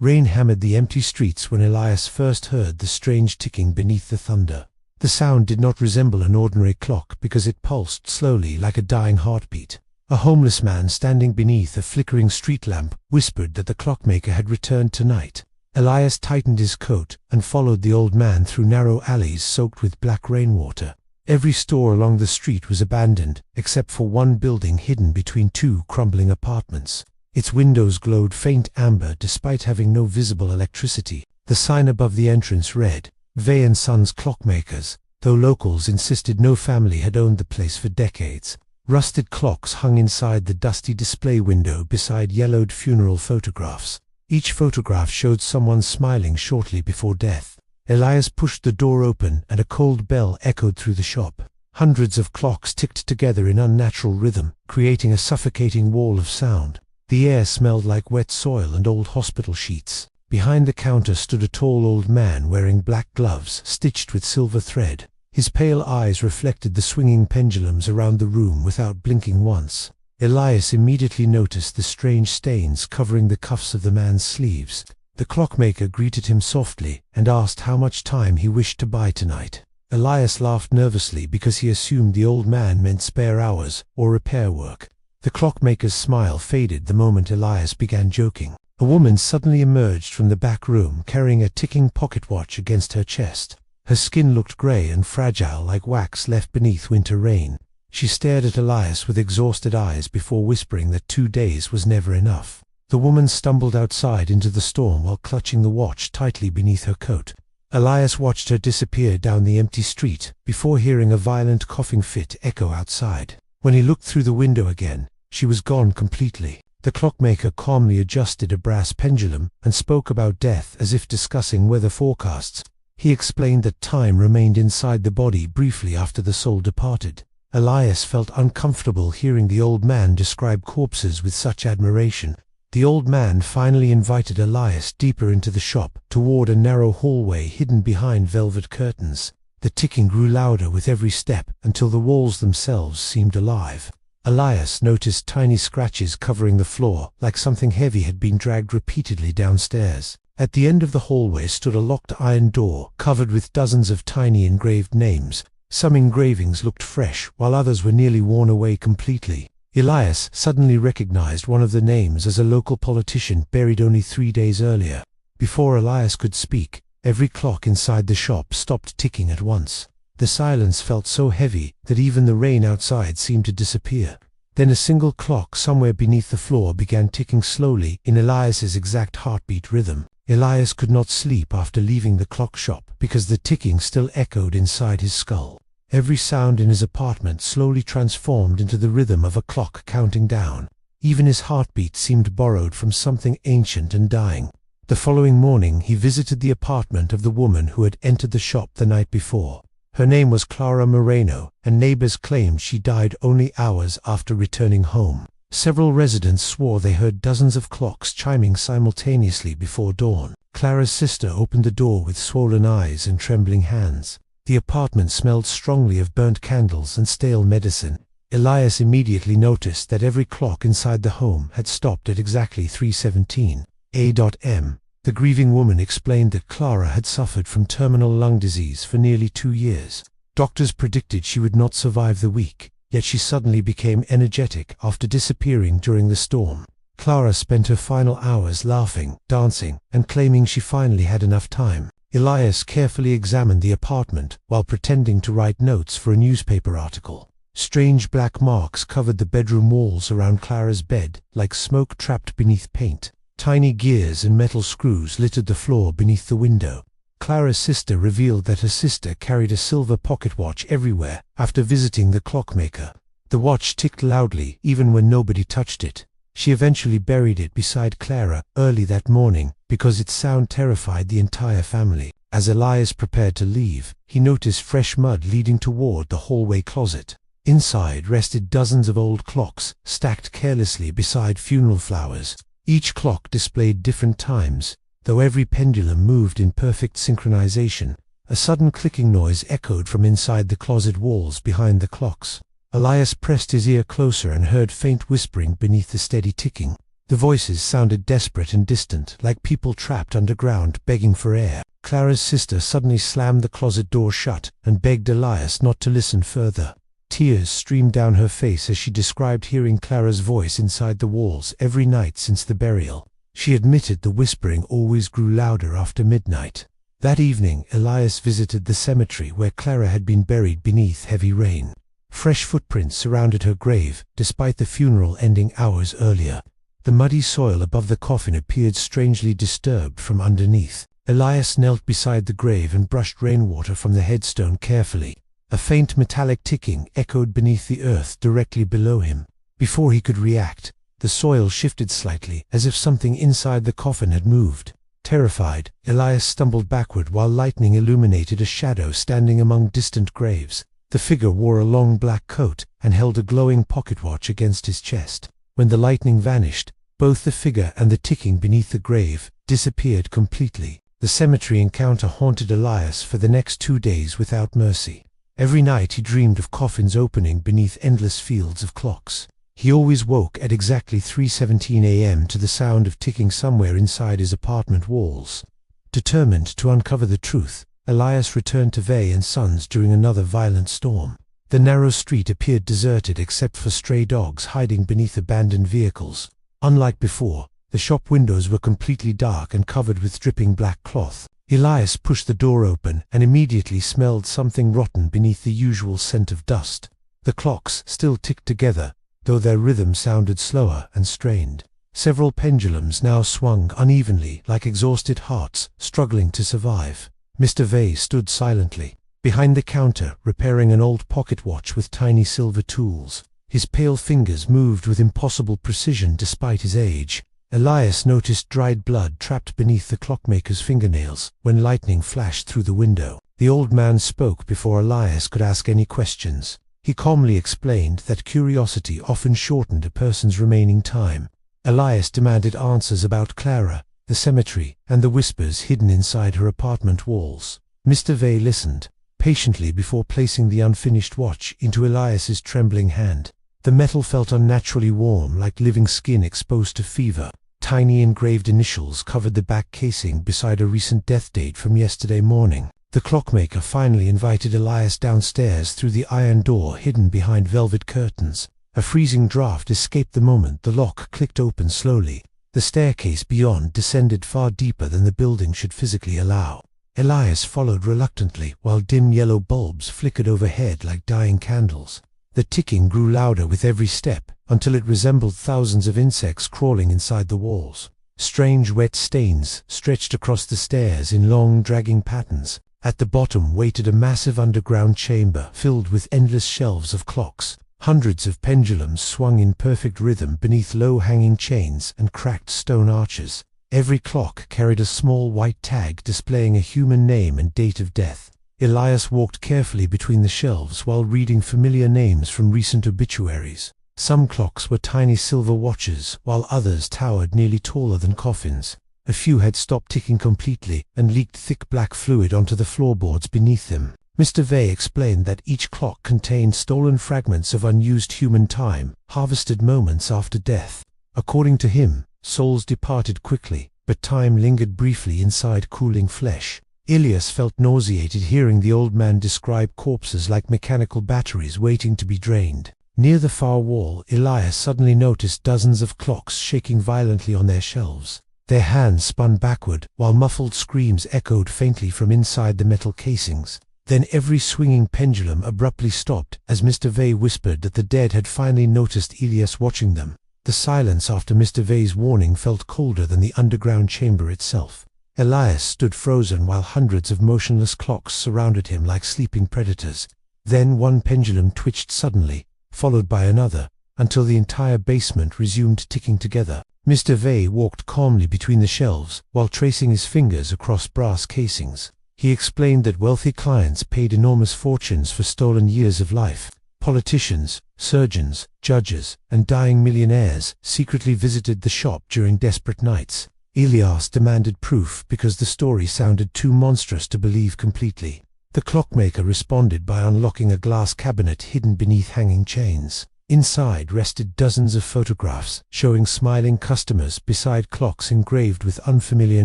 Rain hammered the empty streets when Elias first heard the strange ticking beneath the thunder. The sound did not resemble an ordinary clock because it pulsed slowly like a dying heartbeat. A homeless man standing beneath a flickering street lamp whispered that the clockmaker had returned tonight. Elias tightened his coat and followed the old man through narrow alleys soaked with black rainwater. Every store along the street was abandoned, except for one building hidden between two crumbling apartments. Its windows glowed faint amber despite having no visible electricity. The sign above the entrance read, "Vey & Sons Clockmakers," though locals insisted no family had owned the place for decades. Rusted clocks hung inside the dusty display window beside yellowed funeral photographs. Each photograph showed someone smiling shortly before death. Elias pushed the door open and a cold bell echoed through the shop. Hundreds of clocks ticked together in unnatural rhythm, creating a suffocating wall of sound. The air smelled like wet soil and old hospital sheets. Behind the counter stood a tall old man wearing black gloves stitched with silver thread. His pale eyes reflected the swinging pendulums around the room without blinking once. Elias immediately noticed the strange stains covering the cuffs of the man's sleeves. The clockmaker greeted him softly and asked how much time he wished to buy tonight. Elias laughed nervously because he assumed the old man meant spare hours or repair work. The clockmaker's smile faded the moment Elias began joking. A woman suddenly emerged from the back room carrying a ticking pocket watch against her chest. Her skin looked grey and fragile like wax left beneath winter rain. She stared at Elias with exhausted eyes before whispering that 2 days was never enough. The woman stumbled outside into the storm while clutching the watch tightly beneath her coat. Elias watched her disappear down the empty street before hearing a violent coughing fit echo outside. When he looked through the window again, she was gone completely. The clockmaker calmly adjusted a brass pendulum and spoke about death as if discussing weather forecasts. He explained that time remained inside the body briefly after the soul departed. Elias felt uncomfortable hearing the old man describe corpses with such admiration. The old man finally invited Elias deeper into the shop, toward a narrow hallway hidden behind velvet curtains. The ticking grew louder with every step until the walls themselves seemed alive. Elias noticed tiny scratches covering the floor, like something heavy had been dragged repeatedly downstairs. At the end of the hallway stood a locked iron door, covered with dozens of tiny engraved names. Some engravings looked fresh, while others were nearly worn away completely. Elias suddenly recognized one of the names as a local politician buried only 3 days earlier. Before Elias could speak, every clock inside the shop stopped ticking at once. The silence felt so heavy that even the rain outside seemed to disappear. Then a single clock somewhere beneath the floor began ticking slowly in Elias's exact heartbeat rhythm. Elias could not sleep after leaving the clock shop because the ticking still echoed inside his skull. Every sound in his apartment slowly transformed into the rhythm of a clock counting down. Even his heartbeat seemed borrowed from something ancient and dying. The following morning he visited the apartment of the woman who had entered the shop the night before. Her name was Clara Moreno, and neighbors claimed she died only hours after returning home. Several residents swore they heard dozens of clocks chiming simultaneously before dawn. Clara's sister opened the door with swollen eyes and trembling hands. The apartment smelled strongly of burnt candles and stale medicine. Elias immediately noticed that every clock inside the home had stopped at exactly 3:17 a.m. The grieving woman explained that Clara had suffered from terminal lung disease for nearly 2 years. Doctors predicted she would not survive the week, yet she suddenly became energetic after disappearing during the storm. Clara spent her final hours laughing, dancing, and claiming she finally had enough time. Elias carefully examined the apartment while pretending to write notes for a newspaper article. Strange black marks covered the bedroom walls around Clara's bed, like smoke trapped beneath paint. Tiny gears and metal screws littered the floor beneath the window. Clara's sister revealed that her sister carried a silver pocket watch everywhere after visiting the clockmaker. The watch ticked loudly even when nobody touched it. She eventually buried it beside Clara early that morning because its sound terrified the entire family. As Elias prepared to leave, he noticed fresh mud leading toward the hallway closet. Inside rested dozens of old clocks, stacked carelessly beside funeral flowers. Each clock displayed different times, though every pendulum moved in perfect synchronization. A sudden clicking noise echoed from inside the closet walls behind the clocks. Elias pressed his ear closer and heard faint whispering beneath the steady ticking. The voices sounded desperate and distant, like people trapped underground begging for air. Clara's sister suddenly slammed the closet door shut and begged Elias not to listen further. Tears streamed down her face as she described hearing Clara's voice inside the walls every night since the burial. She admitted the whispering always grew louder after midnight. That evening, Elias visited the cemetery where Clara had been buried beneath heavy rain. Fresh footprints surrounded her grave, despite the funeral ending hours earlier. The muddy soil above the coffin appeared strangely disturbed from underneath. Elias knelt beside the grave and brushed rainwater from the headstone carefully. A faint metallic ticking echoed beneath the earth directly below him. Before he could react, the soil shifted slightly, as if something inside the coffin had moved. Terrified, Elias stumbled backward while lightning illuminated a shadow standing among distant graves. The figure wore a long black coat and held a glowing pocket watch against his chest. When the lightning vanished, both the figure and the ticking beneath the grave disappeared completely. The cemetery encounter haunted Elias for the next 2 days without mercy. Every night he dreamed of coffins opening beneath endless fields of clocks. He always woke at exactly 3:17 a.m. to the sound of ticking somewhere inside his apartment walls. Determined to uncover the truth, Elias returned to Vey and Sons during another violent storm. The narrow street appeared deserted except for stray dogs hiding beneath abandoned vehicles. Unlike before, the shop windows were completely dark and covered with dripping black cloth. Elias pushed the door open and immediately smelled something rotten beneath the usual scent of dust. The clocks still ticked together, though their rhythm sounded slower and strained. Several pendulums now swung unevenly like exhausted hearts struggling to survive. Mr. Vey stood silently behind the counter, repairing an old pocket watch with tiny silver tools. His pale fingers moved with impossible precision despite his age. Elias noticed dried blood trapped beneath the clockmaker's fingernails when lightning flashed through the window. The old man spoke before Elias could ask any questions. He calmly explained that curiosity often shortened a person's remaining time. Elias demanded answers about Clara, the cemetery, and the whispers hidden inside her apartment walls. Mr. Vey listened patiently before placing the unfinished watch into Elias's trembling hand. The metal felt unnaturally warm, like living skin exposed to fever. Tiny engraved initials covered the back casing beside a recent death date from yesterday morning. The clockmaker finally invited Elias downstairs through the iron door hidden behind velvet curtains. A freezing draft escaped the moment the lock clicked open slowly. The staircase beyond descended far deeper than the building should physically allow. Elias followed reluctantly while dim yellow bulbs flickered overhead like dying candles. The ticking grew louder with every step until it resembled thousands of insects crawling inside the walls. Strange wet stains stretched across the stairs in long dragging patterns. At the bottom waited a massive underground chamber filled with endless shelves of clocks. Hundreds of pendulums swung in perfect rhythm beneath low-hanging chains and cracked stone arches. Every clock carried a small white tag displaying a human name and date of death. Elias walked carefully between the shelves while reading familiar names from recent obituaries. Some clocks were tiny silver watches, while others towered nearly taller than coffins. A few had stopped ticking completely and leaked thick black fluid onto the floorboards beneath them. Mr. Vey explained that each clock contained stolen fragments of unused human time, harvested moments after death. According to him, souls departed quickly, but time lingered briefly inside cooling flesh. Elias felt nauseated hearing the old man describe corpses like mechanical batteries waiting to be drained. Near the far wall, Elias suddenly noticed dozens of clocks shaking violently on their shelves. Their hands spun backward, while muffled screams echoed faintly from inside the metal casings. Then every swinging pendulum abruptly stopped as Mr. Vey whispered that the dead had finally noticed Elias watching them. The silence after Mr. Vey's warning felt colder than the underground chamber itself. Elias stood frozen while hundreds of motionless clocks surrounded him like sleeping predators. Then one pendulum twitched suddenly, followed by another, until the entire basement resumed ticking together. Mr. Vey walked calmly between the shelves while tracing his fingers across brass casings. He explained that wealthy clients paid enormous fortunes for stolen years of life. Politicians, surgeons, judges, and dying millionaires secretly visited the shop during desperate nights. Elias demanded proof because the story sounded too monstrous to believe completely. The clockmaker responded by unlocking a glass cabinet hidden beneath hanging chains. Inside rested dozens of photographs showing smiling customers beside clocks engraved with unfamiliar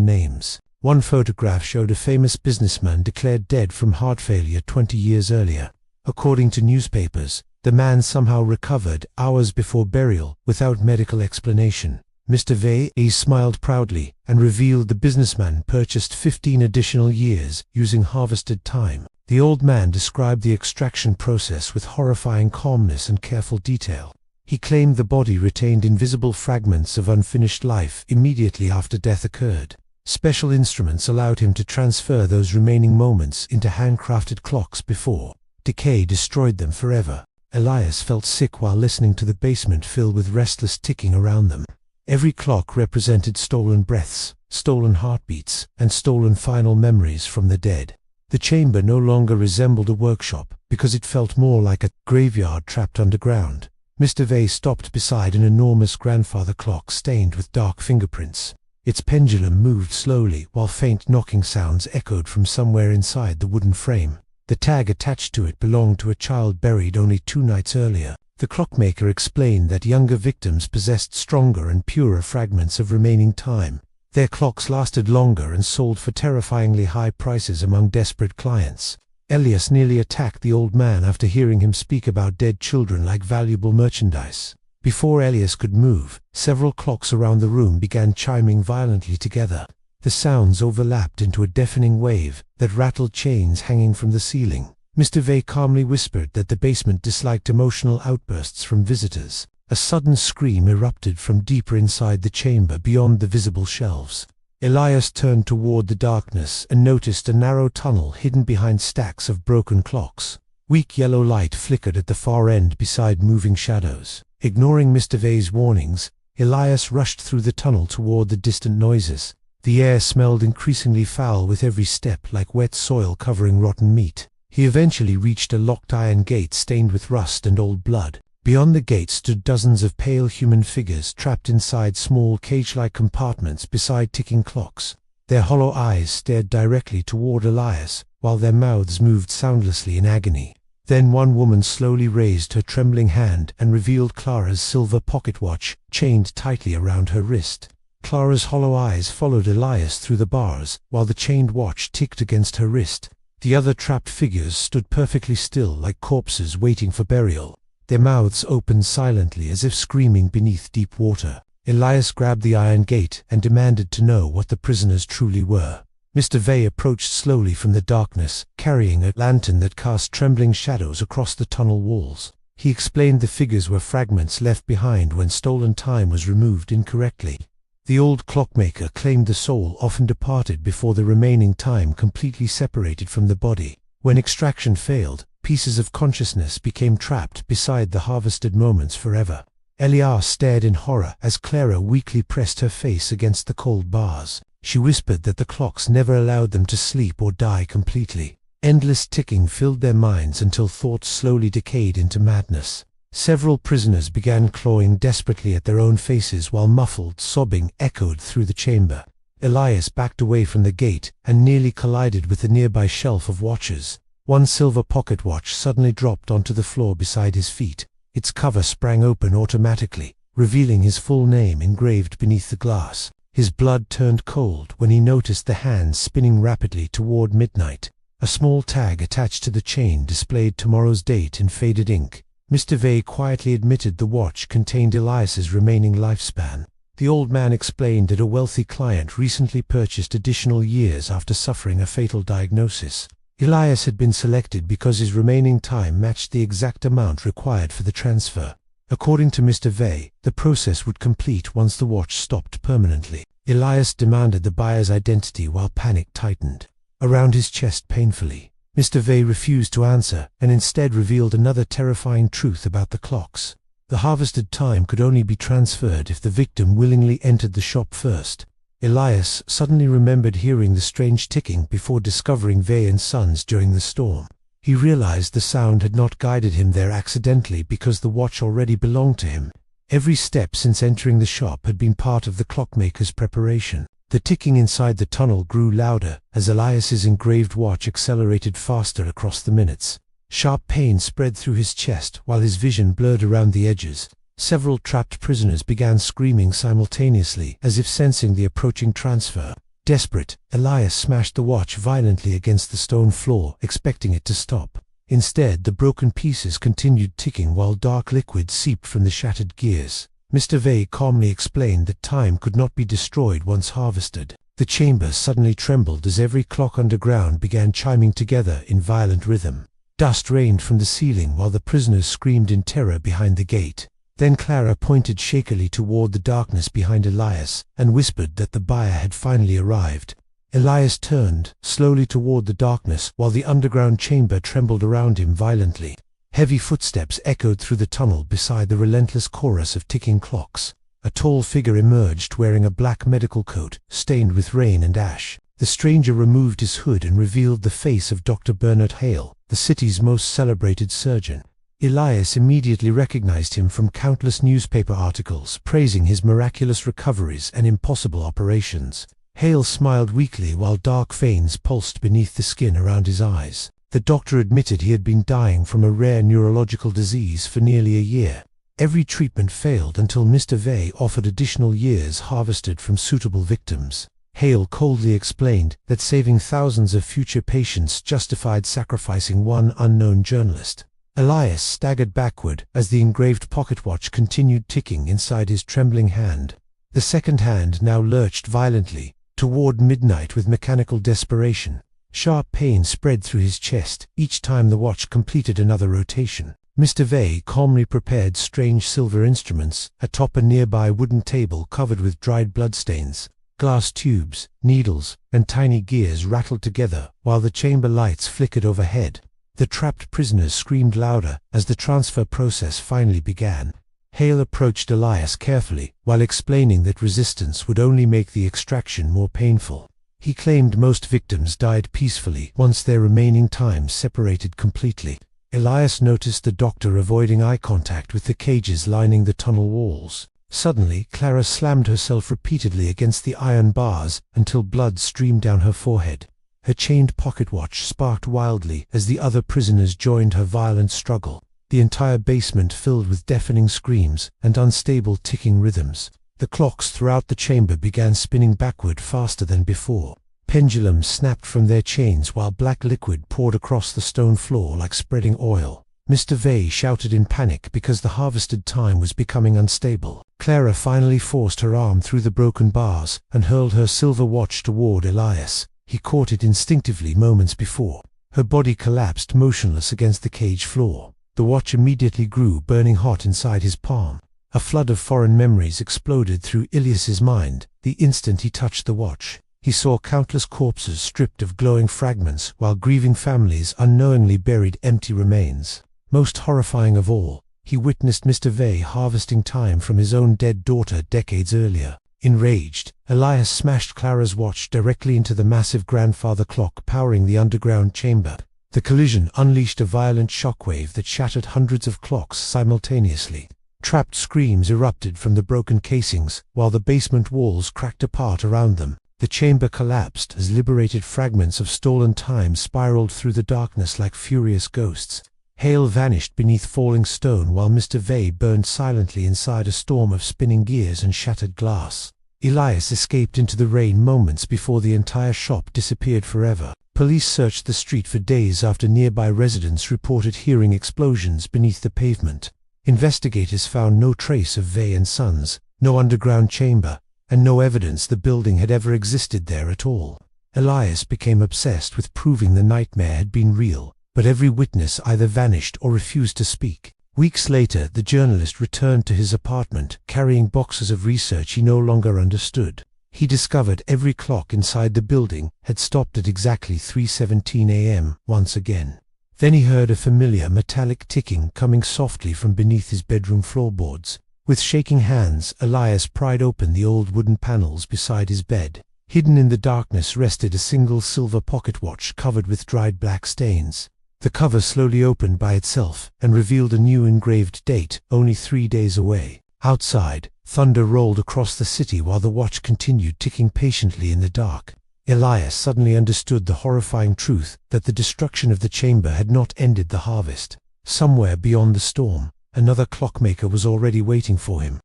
names. One photograph showed a famous businessman declared dead from heart failure 20 years earlier. According to newspapers, the man somehow recovered hours before burial without medical explanation. Mr. Vey smiled proudly and revealed the businessman purchased 15 additional years using harvested time. The old man described the extraction process with horrifying calmness and careful detail. He claimed the body retained invisible fragments of unfinished life immediately after death occurred. Special instruments allowed him to transfer those remaining moments into handcrafted clocks before decay destroyed them forever. Elias felt sick while listening to the basement fill with restless ticking around them. Every clock represented stolen breaths, stolen heartbeats, and stolen final memories from the dead. The chamber no longer resembled a workshop, because it felt more like a graveyard trapped underground. Mr. Vey stopped beside an enormous grandfather clock stained with dark fingerprints. Its pendulum moved slowly while faint knocking sounds echoed from somewhere inside the wooden frame. The tag attached to it belonged to a child buried only 2 nights earlier. The clockmaker explained that younger victims possessed stronger and purer fragments of remaining time. Their clocks lasted longer and sold for terrifyingly high prices among desperate clients. Elias nearly attacked the old man after hearing him speak about dead children like valuable merchandise. Before Elias could move, several clocks around the room began chiming violently together. The sounds overlapped into a deafening wave that rattled chains hanging from the ceiling. Mr. Vey calmly whispered that the basement disliked emotional outbursts from visitors. A sudden scream erupted from deeper inside the chamber beyond the visible shelves. Elias turned toward the darkness and noticed a narrow tunnel hidden behind stacks of broken clocks. Weak yellow light flickered at the far end beside moving shadows. Ignoring Mr. Vey's warnings, Elias rushed through the tunnel toward the distant noises. The air smelled increasingly foul with every step, like wet soil covering rotten meat. He eventually reached a locked iron gate stained with rust and old blood. Beyond the gate stood dozens of pale human figures trapped inside small cage-like compartments beside ticking clocks. Their hollow eyes stared directly toward Elias, while their mouths moved soundlessly in agony. Then one woman slowly raised her trembling hand and revealed Clara's silver pocket watch, chained tightly around her wrist. Clara's hollow eyes followed Elias through the bars, while the chained watch ticked against her wrist. The other trapped figures stood perfectly still, like corpses waiting for burial. Their mouths opened silently as if screaming beneath deep water. Elias grabbed the iron gate and demanded to know what the prisoners truly were. Mr. Vey approached slowly from the darkness, carrying a lantern that cast trembling shadows across the tunnel walls. He explained the figures were fragments left behind when stolen time was removed incorrectly. The old clockmaker claimed the soul often departed before the remaining time completely separated from the body. When extraction failed, pieces of consciousness became trapped beside the harvested moments forever. Elias stared in horror as Clara weakly pressed her face against the cold bars. She whispered that the clocks never allowed them to sleep or die completely. Endless ticking filled their minds until thoughts slowly decayed into madness. Several prisoners began clawing desperately at their own faces while muffled sobbing echoed through the chamber. Elias backed away from the gate and nearly collided with the nearby shelf of watches. One silver pocket watch suddenly dropped onto the floor beside his feet. Its cover sprang open automatically, revealing his full name engraved beneath the glass. His blood turned cold when he noticed the hands spinning rapidly toward midnight. A small tag attached to the chain displayed tomorrow's date in faded ink. Mr. Vey quietly admitted the watch contained Elias's remaining lifespan. The old man explained that a wealthy client recently purchased additional years after suffering a fatal diagnosis. Elias had been selected because his remaining time matched the exact amount required for the transfer. According to Mr. Vey, the process would complete once the watch stopped permanently. Elias demanded the buyer's identity while panic tightened around his chest painfully. Mr. Vey refused to answer and instead revealed another terrifying truth about the clocks. The harvested time could only be transferred if the victim willingly entered the shop first. Elias suddenly remembered hearing the strange ticking before discovering Vey and Sons during the storm. He realized the sound had not guided him there accidentally because the watch already belonged to him. Every step since entering the shop had been part of the clockmaker's preparation. The ticking inside the tunnel grew louder as Elias's engraved watch accelerated faster across the minutes. Sharp pain spread through his chest while his vision blurred around the edges. Several trapped prisoners began screaming simultaneously, as if sensing the approaching transfer. Desperate, Elias smashed the watch violently against the stone floor, expecting it to stop. Instead, the broken pieces continued ticking while dark liquid seeped from the shattered gears. Mr. Vey calmly explained that time could not be destroyed once harvested. The chamber suddenly trembled as every clock underground began chiming together in violent rhythm. Dust rained from the ceiling while the prisoners screamed in terror behind the gate. Then Clara pointed shakily toward the darkness behind Elias and whispered that the buyer had finally arrived. Elias turned slowly toward the darkness while the underground chamber trembled around him violently. Heavy footsteps echoed through the tunnel beside the relentless chorus of ticking clocks. A tall figure emerged wearing a black medical coat stained with rain and ash. The stranger removed his hood and revealed the face of Dr. Bernard Hale, the city's most celebrated surgeon. Elias immediately recognized him from countless newspaper articles praising his miraculous recoveries and impossible operations. Hale smiled weakly while dark veins pulsed beneath the skin around his eyes. The doctor admitted he had been dying from a rare neurological disease for nearly a year. Every treatment failed until Mr. Vey offered additional years harvested from suitable victims. Hale coldly explained that saving thousands of future patients justified sacrificing one unknown journalist. Elias staggered backward as the engraved pocket watch continued ticking inside his trembling hand. The second hand now lurched violently toward midnight with mechanical desperation. Sharp pain spread through his chest each time the watch completed another rotation. Mr. Vey calmly prepared strange silver instruments atop a nearby wooden table covered with dried bloodstains. Glass tubes, needles, and tiny gears rattled together while the chamber lights flickered overhead. The trapped prisoners screamed louder as the transfer process finally began. Hale approached Elias carefully while explaining that resistance would only make the extraction more painful. He claimed most victims died peacefully once their remaining time separated completely. Elias noticed the doctor avoiding eye contact with the cages lining the tunnel walls. Suddenly, Clara slammed herself repeatedly against the iron bars until blood streamed down her forehead. Her chained pocket watch sparked wildly as the other prisoners joined her violent struggle. The entire basement filled with deafening screams and unstable ticking rhythms. The clocks throughout the chamber began spinning backward faster than before. Pendulums snapped from their chains while black liquid poured across the stone floor like spreading oil. Mr. Vey shouted in panic because the harvested time was becoming unstable. Clara finally forced her arm through the broken bars and hurled her silver watch toward Elias. He caught it instinctively moments before. Her body collapsed motionless against the cage floor. The watch immediately grew burning hot inside his palm. A flood of foreign memories exploded through Elias's mind the instant he touched the watch. He saw countless corpses stripped of glowing fragments while grieving families unknowingly buried empty remains. Most horrifying of all, he witnessed Mr. Vey harvesting time from his own dead daughter decades earlier. Enraged, Elias smashed Clara's watch directly into the massive grandfather clock powering the underground chamber. The collision unleashed a violent shockwave that shattered hundreds of clocks simultaneously. Trapped screams erupted from the broken casings, while the basement walls cracked apart around them. The chamber collapsed as liberated fragments of stolen time spiraled through the darkness like furious ghosts. Hale vanished beneath falling stone while Mr. Vey burned silently inside a storm of spinning gears and shattered glass. Elias escaped into the rain moments before the entire shop disappeared forever. Police searched the street for days after nearby residents reported hearing explosions beneath the pavement. Investigators found no trace of Vey and Sons, no underground chamber, and no evidence the building had ever existed there at all. Elias became obsessed with proving the nightmare had been real, but every witness either vanished or refused to speak. Weeks later, the journalist returned to his apartment, carrying boxes of research he no longer understood. He discovered every clock inside the building had stopped at exactly 3:17 a.m. once again. Then he heard a familiar metallic ticking coming softly from beneath his bedroom floorboards. With shaking hands, Elias pried open the old wooden panels beside his bed. Hidden in the darkness rested a single silver pocket watch covered with dried black stains. The cover slowly opened by itself and revealed a new engraved date, only 3 days away. Outside, thunder rolled across the city while the watch continued ticking patiently in the dark. Elias suddenly understood the horrifying truth that the destruction of the chamber had not ended the harvest. Somewhere beyond the storm, another clockmaker was already waiting for him.